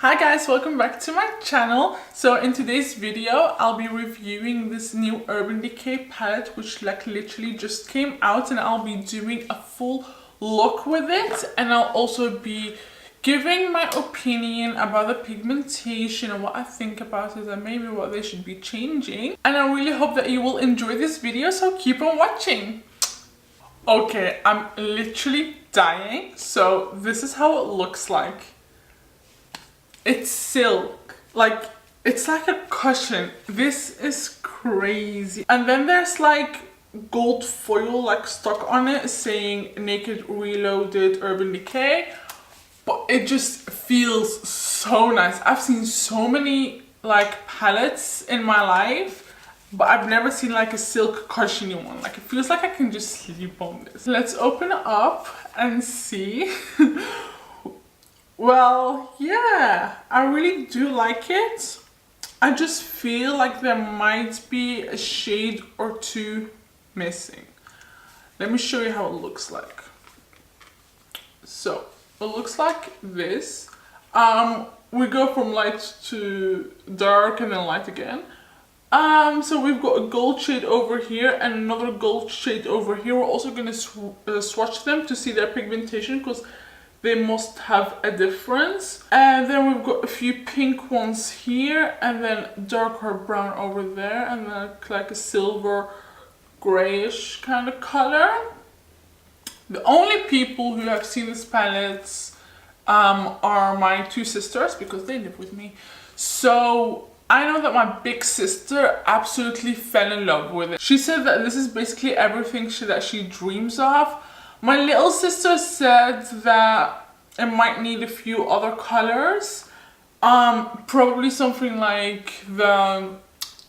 Hi guys, welcome back to my channel. So in today's video I'll be reviewing this new Urban Decay palette which literally just came out, and I'll be doing a full look with it, and I'll also be giving my opinion about the pigmentation and what I think about it and maybe what they should be changing. And I really hope that you will enjoy this video, so keep on watching. Okay, I'm literally dying. So this is how it looks like. It's silk, like it's like a cushion. This is crazy. And then there's like gold foil like stuck on it saying Naked Reloaded Urban Decay, but it just feels so nice. I've seen so many like palettes in my life, but I've never seen like a silk cushiony one. Like it feels like I can just sleep on this. Let's open it up and see. Well, yeah, I really do like it. I just feel like there might be a shade or two missing. Let me show you how it looks like. So, it looks like this. We go from light to dark and then light again. So we've got a gold shade over here and another gold shade over here. We're also going to swatch them to see their pigmentation because they must have a difference. And then we've got a few pink ones here, and then darker brown over there, and then like a silver grayish kind of color. The only people who have seen these palettes are my two sisters because they live with me. So I know that my big sister absolutely fell in love with it. She said that this is basically everything that she dreams of. My little sister said that it might need a few other colors. Probably something like the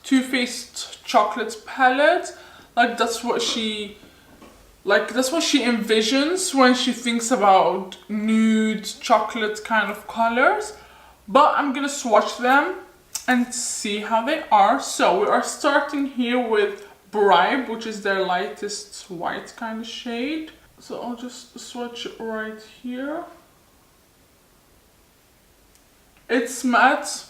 Too Faced chocolate palette. Like that's what she envisions when she thinks about nude chocolate kind of colors. But I'm gonna swatch them and see how they are. So we are starting here with Bribe, which is their lightest white kind of shade. So I'll just swatch it right here. It's matte,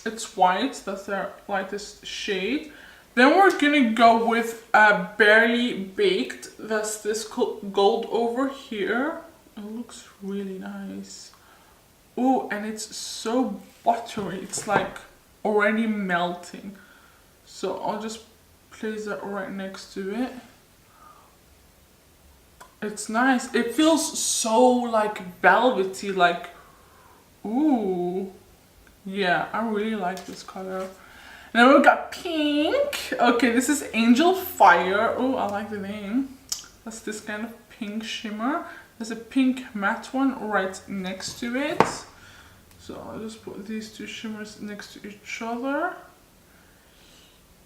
it's white, that's their lightest shade. Then we're gonna go with Barely Baked, that's this gold over here. It looks really nice. Ooh, and it's so buttery, it's like already melting. So I'll just place that right next to it. It's nice. It feels so like velvety, like, ooh. Yeah, I really like this color. And then we've got pink. Okay, this is Angel Fire. Oh, I like the name. That's this kind of pink shimmer. There's a pink matte one right next to it. So I'll just put these two shimmers next to each other.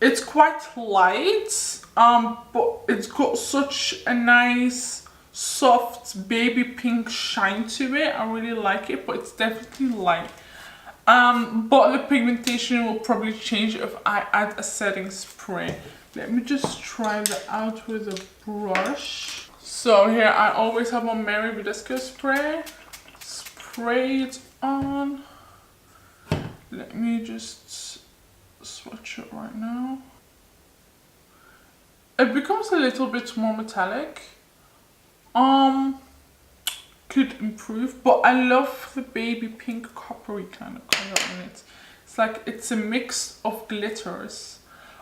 It's quite light, but it's got such a nice soft baby pink shine to it. I really like it, but it's definitely light. But the pigmentation will probably change if I add a setting spray. Let me just try that out with a brush. So here I always have my Mary Budi spray. Spray it on. Let me just swatch it right now. It becomes a little bit more metallic. Could improve, but I love the baby pink coppery kind of color in it. It's like it's a mix of glitters.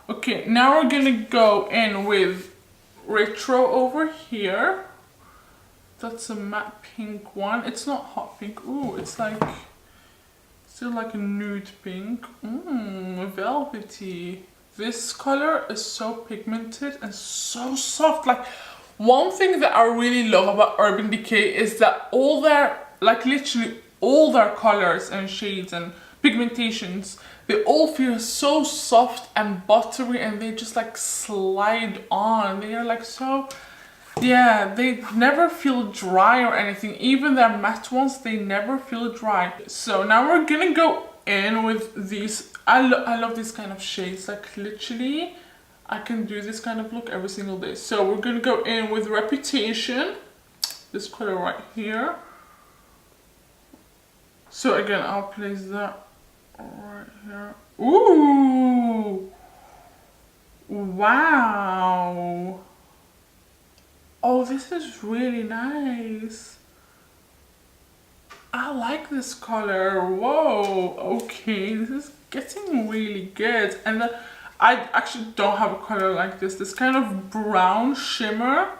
Okay, now we're gonna go in with Retro over here. That's a matte pink one. It's not hot pink. Ooh, it's like still like a nude pink. Velvety. This color is so pigmented and so soft. Like, one thing that I really love about Urban Decay is that all their, like literally all their colors and shades and pigmentations, they all feel so soft and buttery, and they just like slide on. They are like so, yeah, they never feel dry or anything. Even their matte ones, they never feel dry. So now we're gonna go in with these. I love these kind of shades, like literally I can do this kind of look every single day. So we're gonna go in with Reputation, this color right here. So again, I'll place that right here. Ooh! Wow! Oh, this is really nice. I like this color. Whoa, okay, this is getting really good. And I actually don't have a color like this. This kind of brown shimmer.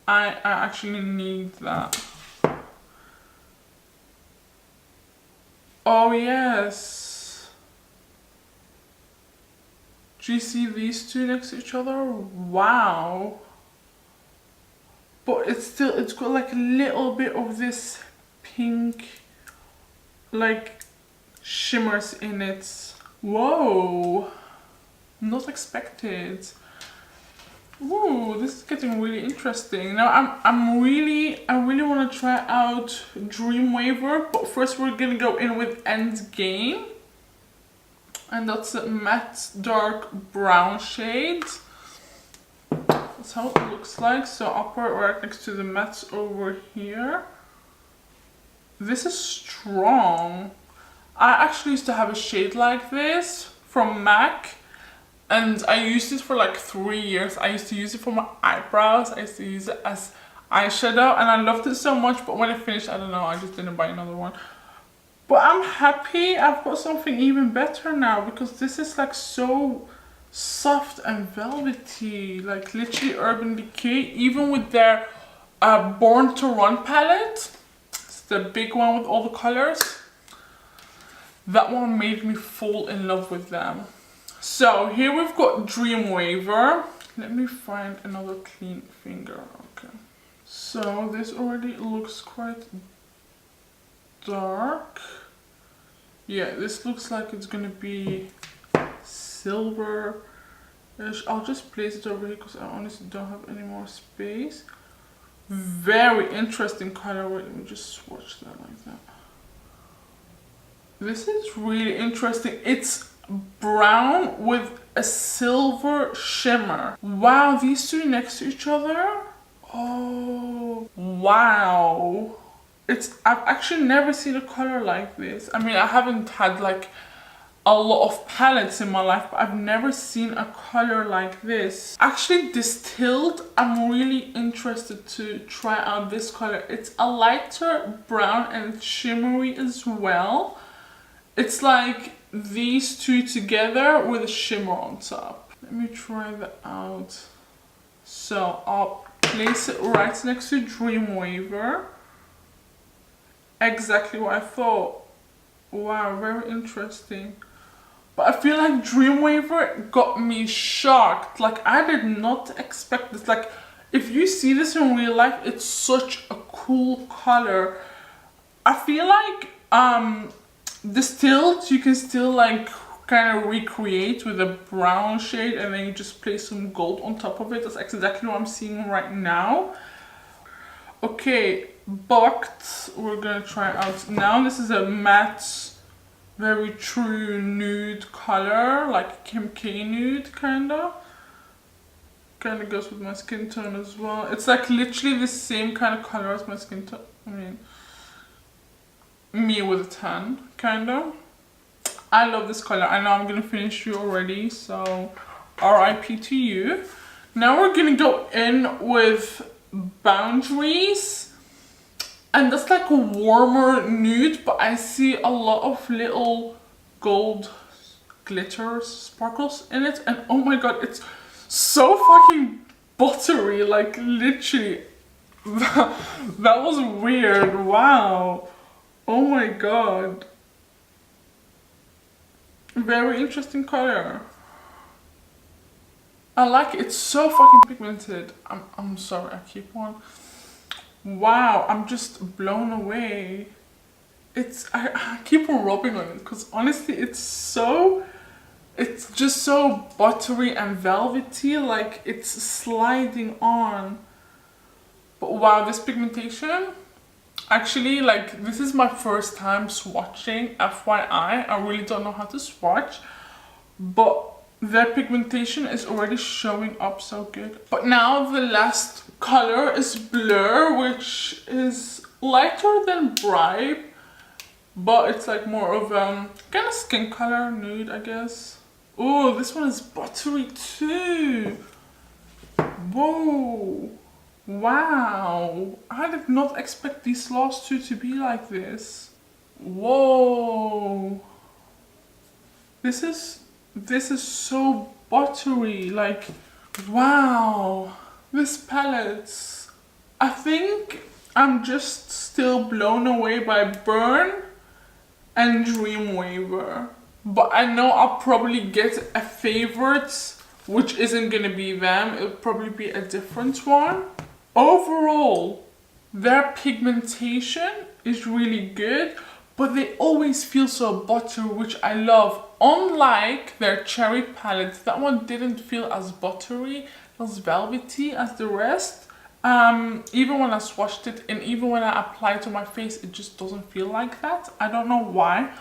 I actually need that. Oh yes. Do you see these two next to each other? Wow. But it's got like a little bit of this pink like shimmers in it. Whoa, not expected. Ooh, this is getting really interesting. Now I really want to try out Dreamweaver, but first we're gonna go in with Endgame, and that's a matte dark brown shade. That's how it looks like. So I'll put it right next to the mattes over here. This is strong. I actually used to have a shade like this from MAC, and I used it for like 3 years. I used to use it for my eyebrows. I used to use it as eyeshadow, and I loved it so much, but when I finished, I don't know, I just didn't buy another one. But I'm happy I've got something even better now, because this is like so soft and velvety, like literally Urban Decay, even with their Born to Run palette. It's the big one with all the colors. That one made me fall in love with them. So here we've got Dreamweaver. Let me find another clean finger. Okay. So this already looks quite dark. Yeah, this looks like it's gonna be silver-ish. I'll just place it over here because I honestly don't have any more space. Very interesting color. Wait, let me just swatch that like that. This is really interesting. It's brown with a silver shimmer. Wow, these two next to each other. Oh, wow. I've actually never seen a color like this. I mean, I haven't had like a lot of palettes in my life, but I've never seen a color like this. Actually, Distilled, I'm really interested to try out this color. It's a lighter brown and shimmery as well. It's like these two together with a shimmer on top. Let me try that out. So I'll place it right next to Dreamweaver. Exactly what I thought. Wow, very interesting. But I feel like Dreamweaver got me shocked. Like, I did not expect this. Like, if you see this in real life, it's such a cool color. I feel like Distilled, you can still like kind of recreate with a brown shade, and then you just place some gold on top of it. That's exactly what I'm seeing right now. Okay, Bucked, we're gonna try out now. This is a matte, very true nude color, like Kim K nude kinda. Kinda goes with my skin tone as well. It's like literally the same kind of color as my skin tone. I mean, me with a tan, kinda. I love this color. I know I'm gonna finish you already, so RIP to you. Now we're gonna go in with Boundaries, and that's like a warmer nude, but I see a lot of little gold glitters, sparkles in it, and oh my god, it's so fucking buttery, like literally. That was weird. Wow. Oh my god. Very interesting color. I like it. It's so fucking pigmented. I'm sorry, I keep on. Wow, I'm just blown away. I keep on rubbing on it because honestly it's just so buttery and velvety, like it's sliding on. But wow, this pigmentation, actually, like, this is my first time swatching, FYI. I really don't know how to swatch, but their pigmentation is already showing up so good. But now the last color is Blur, which is lighter than Bribe, but it's like more of kind of skin color nude, I guess. Oh, this one is buttery too. Whoa, wow, I did not expect these last two to be like this. Whoa, this is so buttery, like, wow. This palette, I think I'm just still blown away by Burn and Dreamweaver. But I know I'll probably get a favorite, which isn't gonna be them. It'll probably be a different one. Overall, their pigmentation is really good, but they always feel so buttery, which I love. Unlike their cherry palette, that one didn't feel as buttery, as velvety as the rest. Even when I swatched it and even when I apply it to my face, it just doesn't feel like that. I don't know why,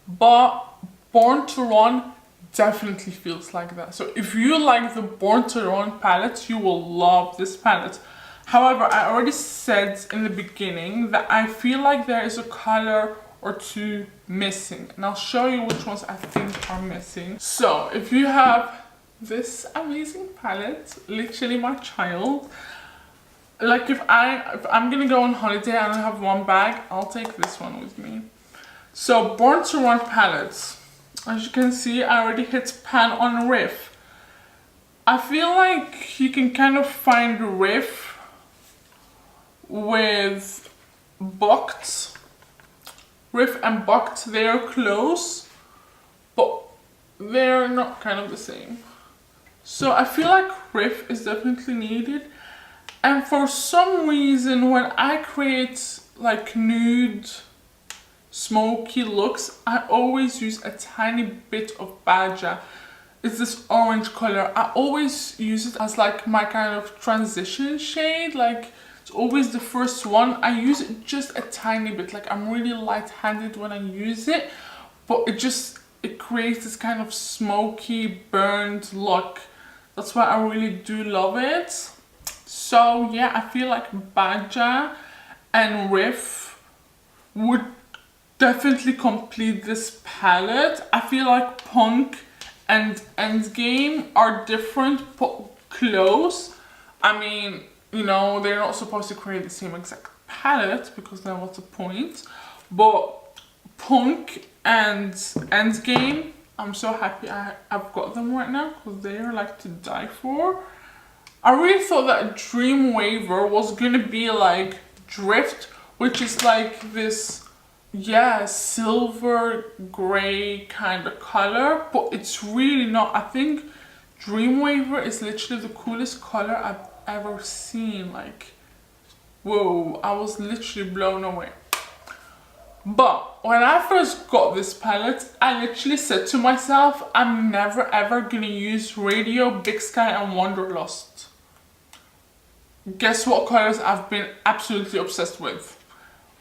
but Born to Run definitely feels like that. So if you like the Born to Run palette, you will love this palette. However, I already said in the beginning that I feel like there is a color or two missing, and I'll show you which ones I think are missing. So if you have this amazing palette, literally my child, like if I'm gonna go on holiday and I have one bag, I'll take this one with me. So Born to Run palettes, as you can see, I already hit pan on Riff. I feel like you can kind of find Riff with Bucked. Riff and Bucked, they are close, but they're not kind of the same. So I feel like Riff is definitely needed. And for some reason, when I create like nude, smoky looks, I always use a tiny bit of Badger. It's this orange color. I always use it as like my kind of transition shade. Like it's always the first one. I use it just a tiny bit. Like I'm really light-handed when I use it, but it creates this kind of smoky, burned look. That's why I really do love it. So yeah, I feel like Badger and Riff would definitely complete this palette. I feel like Punk and Endgame are different but close. I mean, you know, they're not supposed to create the same exact palette because then what's the point? But Punk and Endgame, I'm so happy I've got them right now because they are like to die for. I really thought that Dreamweaver was gonna be like Drift, which is like this, yeah, silver gray kind of color, but it's really not. I think Dreamweaver is literally the coolest color I've ever seen. Like, whoa, I was literally blown away. But when I first got this palette, I literally said to myself, I'm never ever gonna use Radio, Big Sky and Wanderlust. Guess what colors I've been absolutely obsessed with?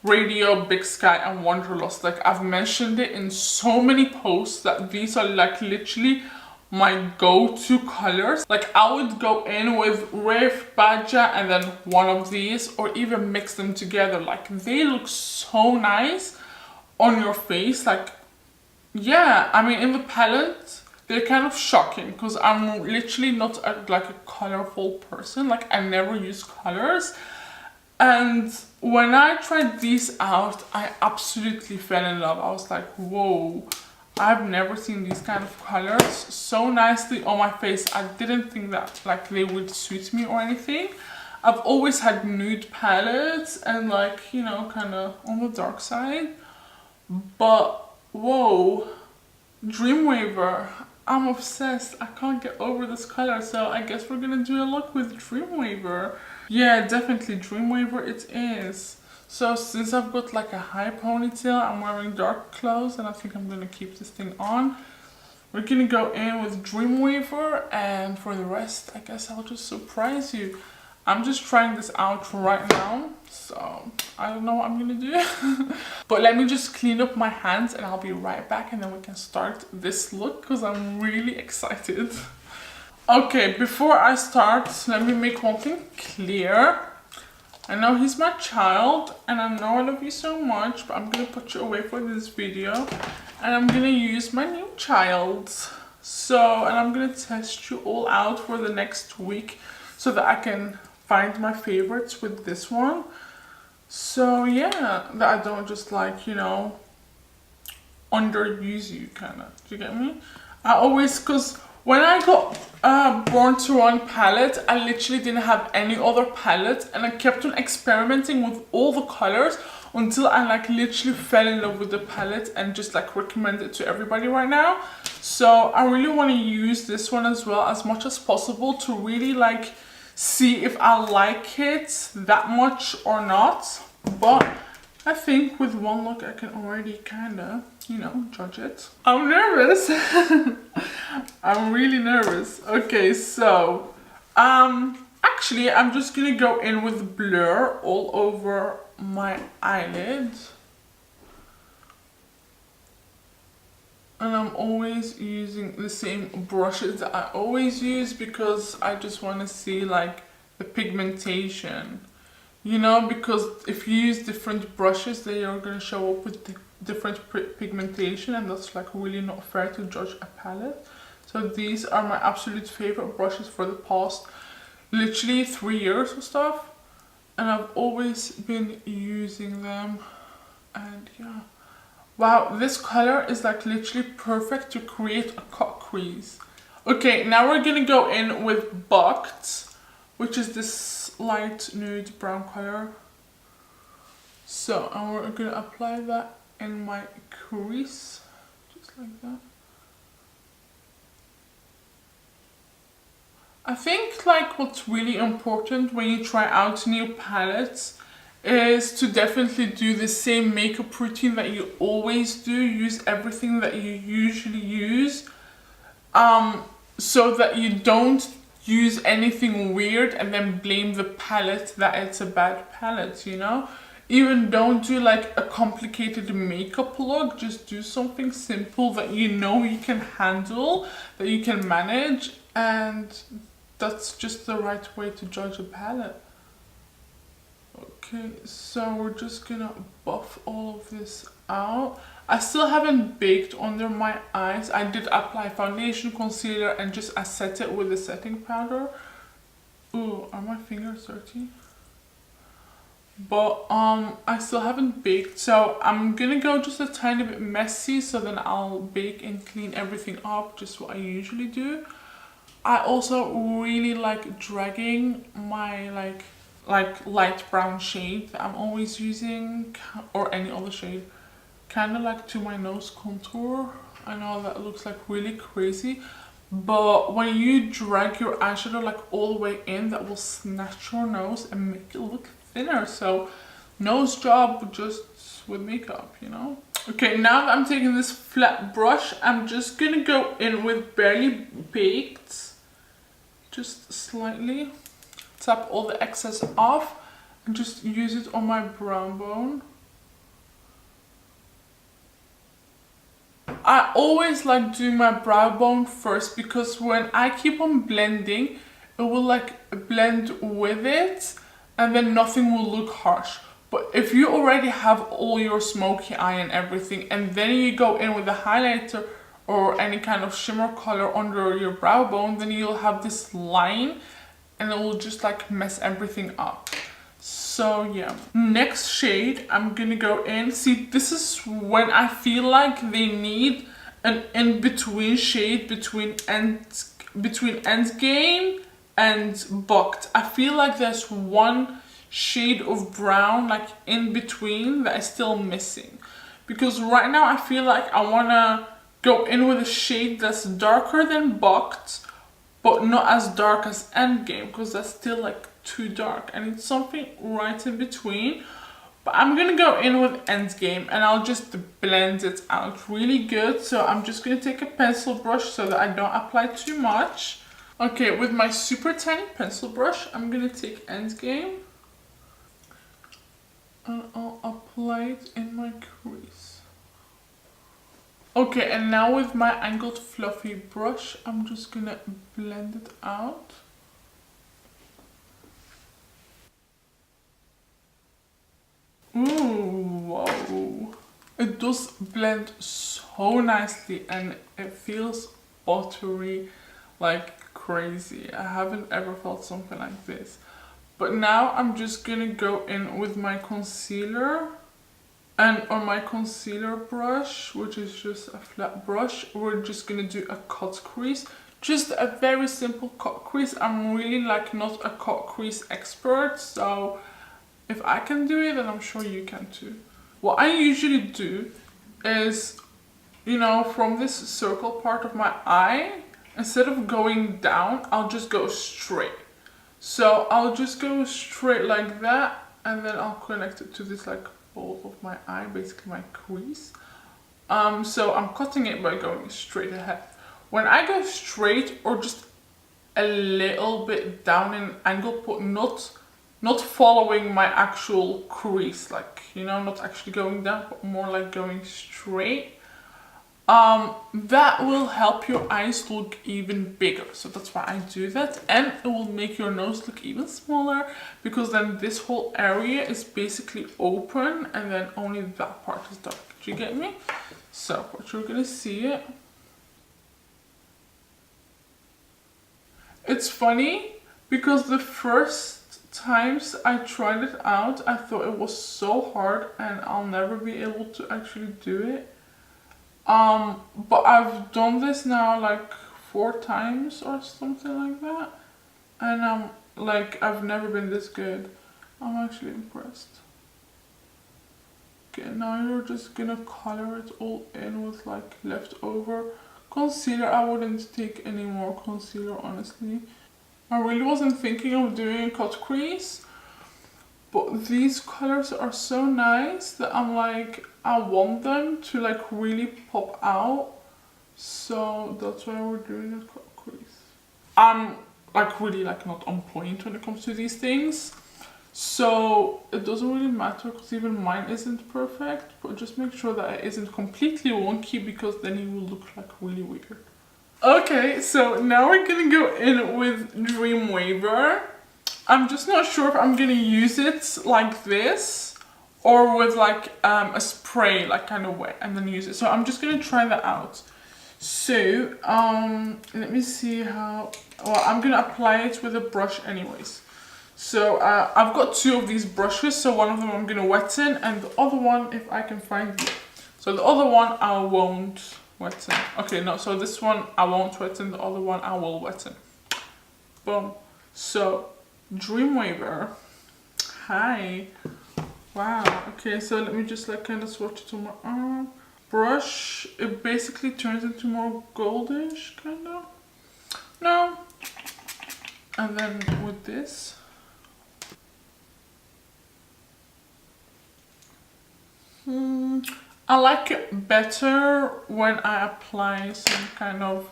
Radio, Big Sky and Wanderlust. Like I've mentioned it in so many posts that these are like literally my go-to colors. Like I would go in with Riff, Badger and then one of these, or even mix them together. Like they look so nice on your face. Like, yeah, I mean in the palette they're kind of shocking because I'm literally not like a colorful person. Like I never use colors. And when I tried these out, I absolutely fell in love. I was like, whoa, I've never seen these kind of colors so nicely on my face. I didn't think that like they would suit me or anything. I've always had nude palettes and like, you know, kind of on the dark side. But whoa, Dreamweaver, I'm obsessed. I can't get over this color. So I guess we're gonna do a look with Dreamweaver. Yeah, definitely Dreamweaver it is. So since I've got like a high ponytail, I'm wearing dark clothes and I think I'm gonna keep this thing on. We're gonna go in with Dreamweaver, and for the rest, I guess I'll just surprise you. I'm just trying this out right now, so I don't know what I'm gonna do. But let me just clean up my hands and I'll be right back and then we can start this look because I'm really excited. Okay, before I start, let me make one thing clear. I know he's my child, and I know I love you so much, but I'm gonna put you away for this video, and I'm gonna use my new child. So, and I'm gonna test you all out for the next week so that I can find my favorites with this one. So yeah, that I don't just like, you know, underuse you kind of. Do you get me? I always, because when I got Born to Run palette, I literally didn't have any other palette, and I kept on experimenting with all the colors until I like literally fell in love with the palette and just like recommend it to everybody right now. So I really want to use this one as well as much as possible to really like see if I like it that much or not. But I think with one look I can already kind of, you know, judge it. I'm nervous. I'm really nervous. Okay, so actually I'm just gonna go in with blur all over my eyelid. And I'm always using the same brushes that I always use because I just want to see like the pigmentation. You know, because if you use different brushes, they are going to show up with different pigmentation, and that's like really not fair to judge a palette. So these are my absolute favorite brushes for the past literally 3 years or stuff, and I've always been using them. And yeah, wow, this color is like literally perfect to create a cut crease. Okay, now we're gonna go in with Bucked, which is this light nude brown color. So, and we're gonna apply that in my crease, just like that. I think like what's really important when you try out new palettes is to definitely do the same makeup routine that you always do. Use everything that you usually use, so that you don't use anything weird and then blame the palette that it's a bad palette, you know? Even don't do like a complicated makeup look, just do something simple that you know you can handle, that you can manage, and that's just the right way to judge a palette. Okay, so we're just gonna buff all of this out. I still haven't baked under my eyes. I did apply foundation, concealer, and just I set it with a setting powder. Ooh, are my fingers dirty? But I still haven't baked, so I'm gonna go just a tiny bit messy, so then I'll bake and clean everything up, just what I usually do. I also really like dragging my like light brown shade that I'm always using, or any other shade, kind of like to my nose contour. I know that looks like really crazy, but when you drag your eyeshadow like all the way in, that will snatch your nose and make it look thinner. So nose job just with makeup, you know. Okay, now that I'm taking this flat brush, I'm just gonna go in with Barely Baked, just slightly tap all the excess off and just use it on my brow bone. I always like doing my brow bone first, because when I keep on blending, it will like blend with it and then nothing will look harsh. But if you already have all your smoky eye and everything, and then you go in with a highlighter or any kind of shimmer color under your brow bone, then you'll have this line and it will just like mess everything up. So yeah, next shade I'm gonna go in. See, this is when I feel like they need an in-between shade between Endgame and Bucked. I feel like there's one shade of brown like in between that is still missing, because right now I feel like I wanna go in with a shade that's darker than Bucked but not as dark as Endgame, because that's still like too dark. I need something right in between. But I'm gonna go in with Endgame and I'll just blend it out really good. So I'm just gonna take a pencil brush so that I don't apply too much. Okay, with my super tiny pencil brush, I'm gonna take Endgame and I'll apply it in my crease. Okay, and now with my angled fluffy brush, I'm just gonna blend it out. Ooh, whoa. It does blend so nicely and it feels buttery like crazy. I haven't ever felt something like this. But now I'm just gonna go in with my concealer. And on my concealer brush, which is just a flat brush, we're just gonna do a cut crease. Just a very simple cut crease. I'm really like not a cut crease expert, so if I can do it, then I'm sure you can too. What I usually do is, you know, from this circle part of my eye, instead of going down, I'll just go straight. So I'll just go straight like that, and then I'll connect it to this like ball of my eye, basically my crease. So I'm cutting it by going straight ahead. When I go straight or just a little bit down in angle, but not following my actual crease, like, you know, not actually going down, but more like going straight, that will help your eyes look even bigger. So that's why I do that, and it will make your nose look even smaller, because then this whole area is basically open and then only that part is dark. Do you get me? So what you're gonna see it. It's funny because the first times I tried it out, I thought it was so hard and I'll never be able to actually do it. But I've done this now like 4 times or something like that, and like, I've never been this good. I'm actually impressed. Okay, now you're just gonna color it all in with like leftover concealer. I wouldn't take any more concealer, honestly. I really wasn't thinking of doing a cut crease, but these colors are so nice that I'm like, I want them to like really pop out. So that's why we're doing a cut crease. I'm like really like not on point when it comes to these things. So it doesn't really matter because even mine isn't perfect, but just make sure that it isn't completely wonky, because then it will look like really weird. Okay, so now we're gonna go in with Dreamweaver. I'm just not sure if I'm gonna use it like this or with like a spray, like kind of wet, and then use it. So I'm just gonna try that out. So let me see how. Well, I'm gonna apply it with a brush anyways. So I've got 2 of these brushes, so one of them I'm gonna wetten, and the other one, if I can find it. So the other one I won't wetten. Okay, no, so this one I won't wetten, the other one I will wetten. Boom. So Dreamweaver. Hi. Wow. Okay, so let me just like kind of swatch it on my arm. Brush, it basically turns into more goldish, kind of. No. And then with this. I like it better when I apply some kind of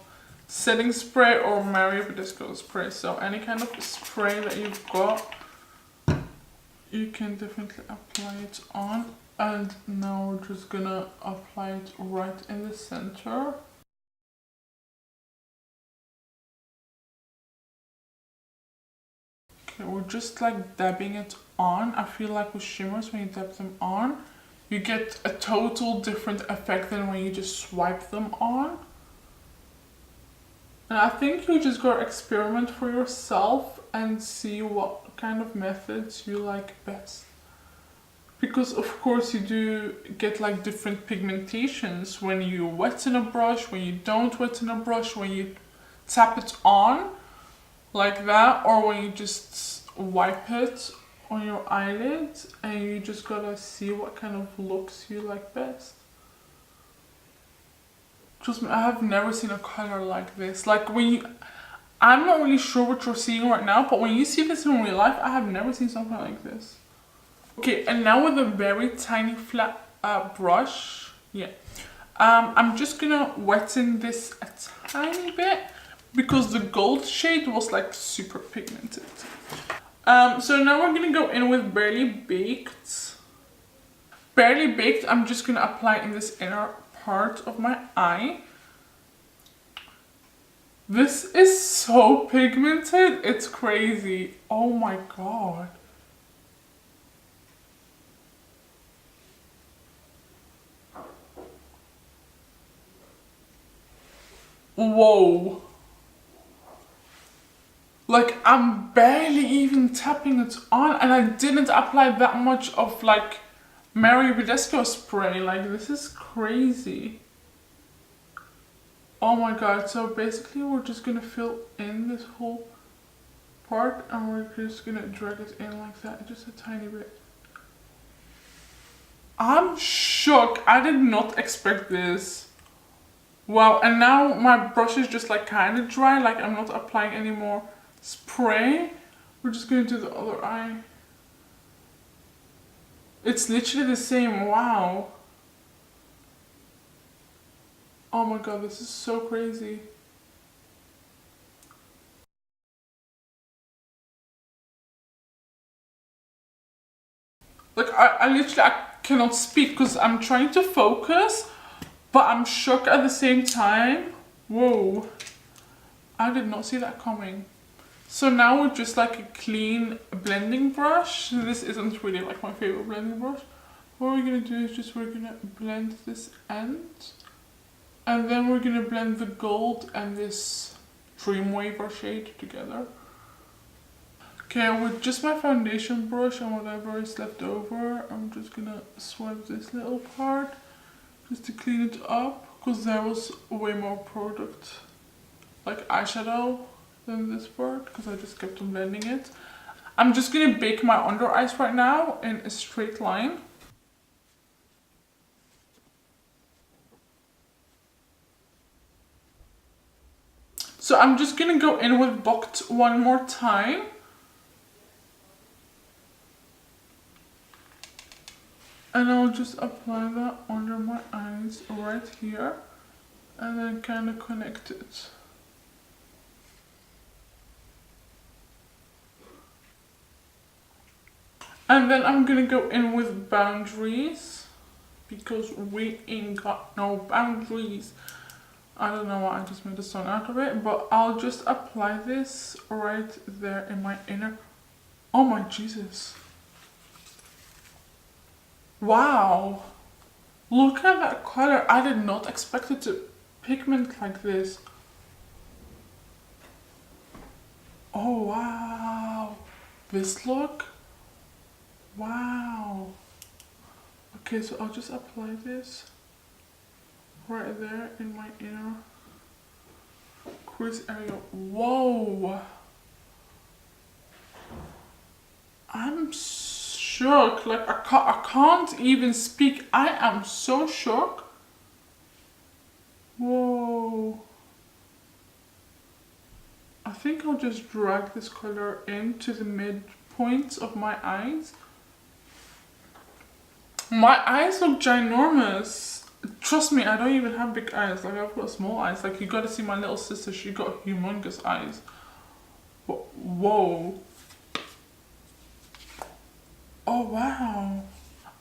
setting spray or Mario Badescu spray. So any kind of spray that you've got, you can definitely apply it on. And now we're just gonna apply it right in the center. Okay, we're just like dabbing it on. I feel like with shimmers, when you dab them on, you get a total different effect than when you just swipe them on. And I think you just gotta experiment for yourself and see what kind of methods you like best. Because of course you do get like different pigmentations when you wet in a brush, when you don't wet in a brush, when you tap it on like that, or when you just wipe it on your eyelid, and you just gotta see what kind of looks you like best. Trust me, I have never seen a color like this. Like when you, I'm not really sure what you're seeing right now, but when you see this in real life, I have never seen something like this. Okay, and now with a very tiny flat brush, yeah, I'm just gonna wetten this a tiny bit because the gold shade was like super pigmented. So now we're gonna go in with Barely Baked. Barely Baked, I'm just gonna apply in this inner part of my eye. This is so pigmented, it's crazy. Oh my god. Whoa. Like, I'm barely even tapping it on, and I didn't apply that much of like Mary Bidesco spray. Like, this is crazy. Oh my god. So basically we're just gonna fill in this whole part, and we're just gonna drag it in like that, just a tiny bit. I'm shocked. I did not expect this. Wow. And now my brush is just like kind of dry, like I'm not applying any more spray. We're just gonna do the other eye. It's literally the same. Wow. Oh my god, this is so crazy. Like, I literally, I cannot speak because I'm trying to focus, but I'm shocked at the same time. Whoa. I did not see that coming. So now with just like a clean blending brush, this isn't really like my favorite blending brush. What we're gonna do is just we're gonna blend this end, and then we're gonna blend the gold and this Dreamweaver shade together. Okay, with just my foundation brush and whatever is left over, I'm just gonna swipe this little part just to clean it up, because there was way more product, like eyeshadow, than this part, because I just kept on blending it. I'm just gonna bake my under eyes right now in a straight line. So I'm just gonna go in with Bocked one more time. And I'll just apply that under my eyes right here, and then kind of connect it. And then I'm gonna go in with Boundaries, because we ain't got no boundaries. I don't know why I just made a song out of it, but I'll just apply this right there in my inner. Oh my Jesus. Wow. Look at that color. I did not expect it to pigment like this. Oh wow. This look. Wow. Okay, so I'll just apply this right there in my inner crease area. Whoa. I'm shocked. Like, I can't even speak. I am so shocked. Whoa. I think I'll just drag this color into the midpoints of my eyes. My eyes look ginormous. Trust me, I don't even have big eyes. Like, I've got small eyes. Like, you gotta see my little sister. She got humongous eyes. Whoa. Oh, wow.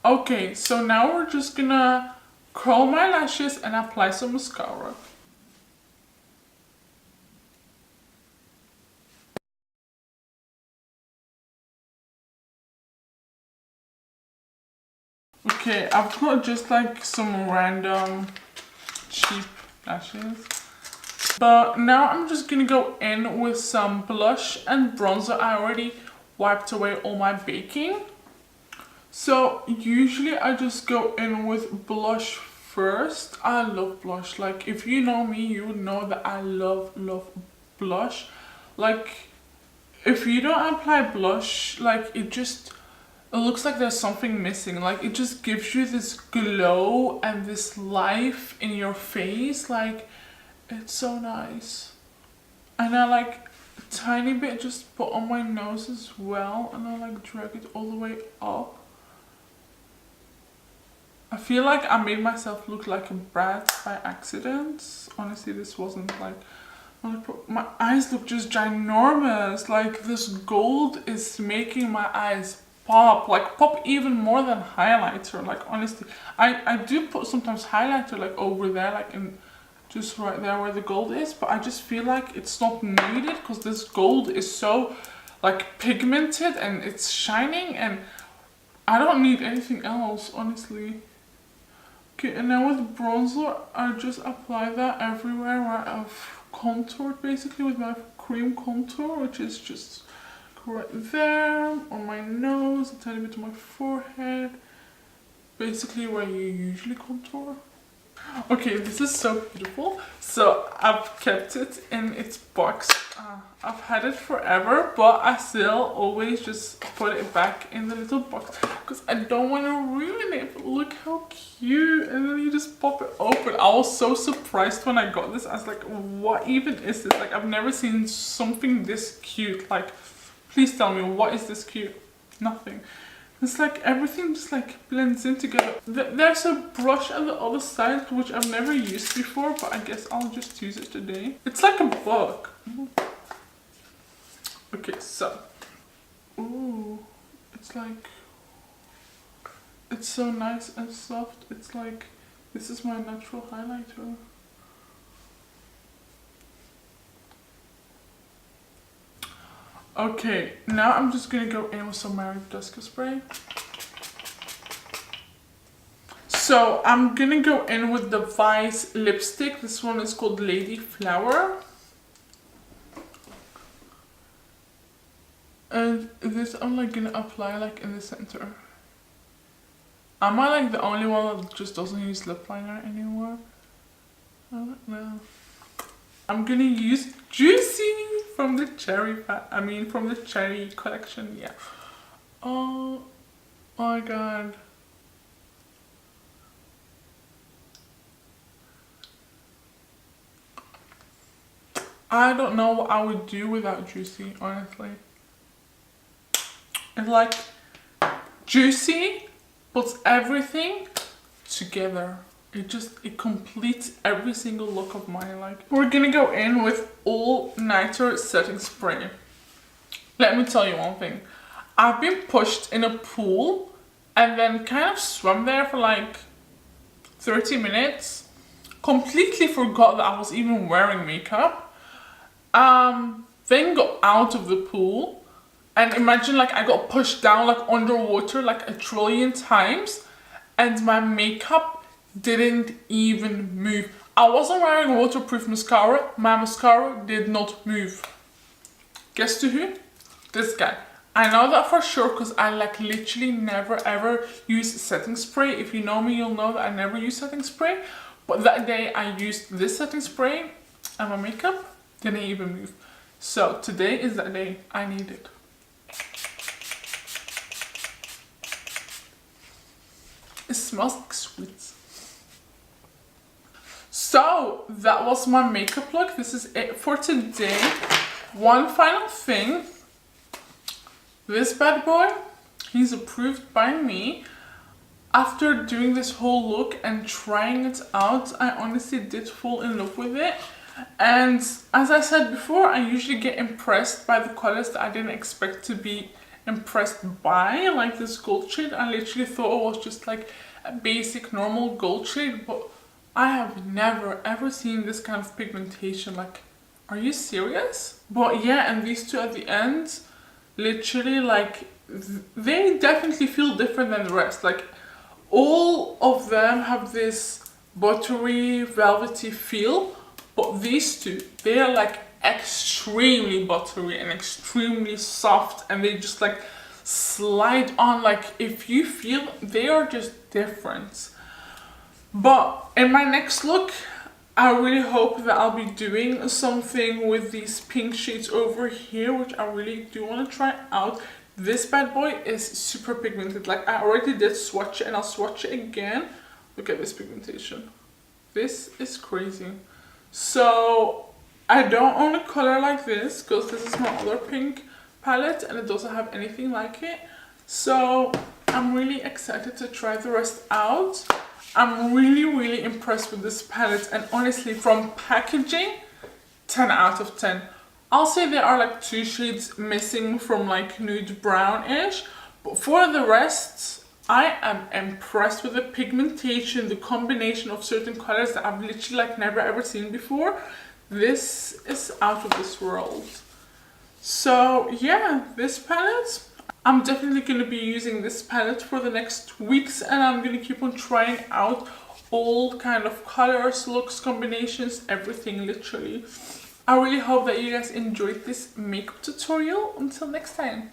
Okay, so now we're just gonna curl my lashes and apply some mascara. Okay, I've got just like some random cheap lashes. But now I'm just gonna go in with some blush and bronzer. I already wiped away all my baking. So usually I just go in with blush first. I love blush. Like, if you know me, you would know that I love blush. Like, if you don't apply blush, like, it looks like there's something missing. Like, it just gives you this glow and this life in your face. Like, it's so nice. And I like a tiny bit just put on my nose as well, and I like drag it all the way up. I feel like I made myself look like a brat by accident. Honestly, this wasn't like... My eyes look just ginormous. Like, this gold is making my eyes pop. Like, pop even more than highlighter. Like, honestly, I do put sometimes highlighter like over there, like in just right there where the gold is. But I just feel like it's not needed, because this gold is so like pigmented and it's shining, and I don't need anything else, honestly. Okay, and now with bronzer, I just apply that everywhere where I've contoured, basically with my cream contour, which is just right there on my nose, a tiny bit on my forehead, basically where you usually contour. Okay, this is so beautiful. So I've kept it in its box. I've had it forever, but I still always just put it back in the little box because I don't want to ruin it. But look how cute. And then you just pop it open. I was so surprised when I got this. I was like, what even is this? Like, I've never seen something this cute. Like, please tell me, what is this cute? Nothing. It's like everything just like blends in together. There's a brush at the other side which I've never used before, but I guess I'll just use it today. It's like a book. Okay, so, ooh, it's like, it's so nice and soft. It's like, this is my natural highlighter. Okay, now I'm just gonna go in with some Mary Dusker spray. So I'm gonna go in with the Vice lipstick. This one is called Lady Flower. And this I'm like gonna apply like in the center. Am I like the only one that just doesn't use lip liner anymore? I don't know. I'm gonna use Juicy from the from the Cherry collection, yeah. Oh my god. I don't know what I would do without Juicy, honestly. It's like Juicy puts everything together. It completes every single look of mine. Like, we're gonna go in with All Nighter setting spray. Let me tell you one thing. I've been pushed in a pool and then kind of swam there for like 30 minutes. Completely forgot that I was even wearing makeup. Then got out of the pool and imagine like I got pushed down like underwater like 1 trillion times and my makeup didn't even move. I wasn't wearing waterproof mascara. My mascara did not move. Guess to who? This guy. I know that for sure because I like literally never ever use setting spray. If you know me, you'll know that I never use setting spray. But that day I used this setting spray and my makeup didn't even move. So today is that day. I need it. It smells like sweets. So that was my makeup look. This is it for today. One final thing. This bad boy, he's approved by me. After doing this whole look and trying it out, I honestly did fall in love with it. And as I said before, I usually get impressed by the colors that I didn't expect to be impressed by, like this gold shade. I literally thought it was just like a basic normal gold shade, but I have never ever seen this kind of pigmentation. Like, are you serious? But yeah, and these two at the end, literally like, they definitely feel different than the rest. Like, all of them have this buttery, velvety feel, but these two, they are like extremely buttery and extremely soft, and they just like slide on. Like, if you feel, they are just different. But in my next look, I really hope that I'll be doing something with these pink shades over here, which I really do want to try out. This bad boy is super pigmented. Like, I already did swatch it and I'll swatch it again. Look at this pigmentation. This is crazy. So I don't own a color like this because this is my other pink palette and it doesn't have anything like it. So I'm really excited to try the rest out. I'm really impressed with this palette, and honestly, from packaging, 10 out of 10. I'll say there are like 2 shades missing from like nude brownish, but for the rest, I am impressed with the pigmentation, the combination of certain colors that I've literally like never ever seen before. This is out of this world. So yeah, this palette, I'm definitely going to be using this palette for the next weeks, and I'm going to keep on trying out all kind of colors, looks, combinations, everything literally. I really hope that you guys enjoyed this makeup tutorial. Until next time.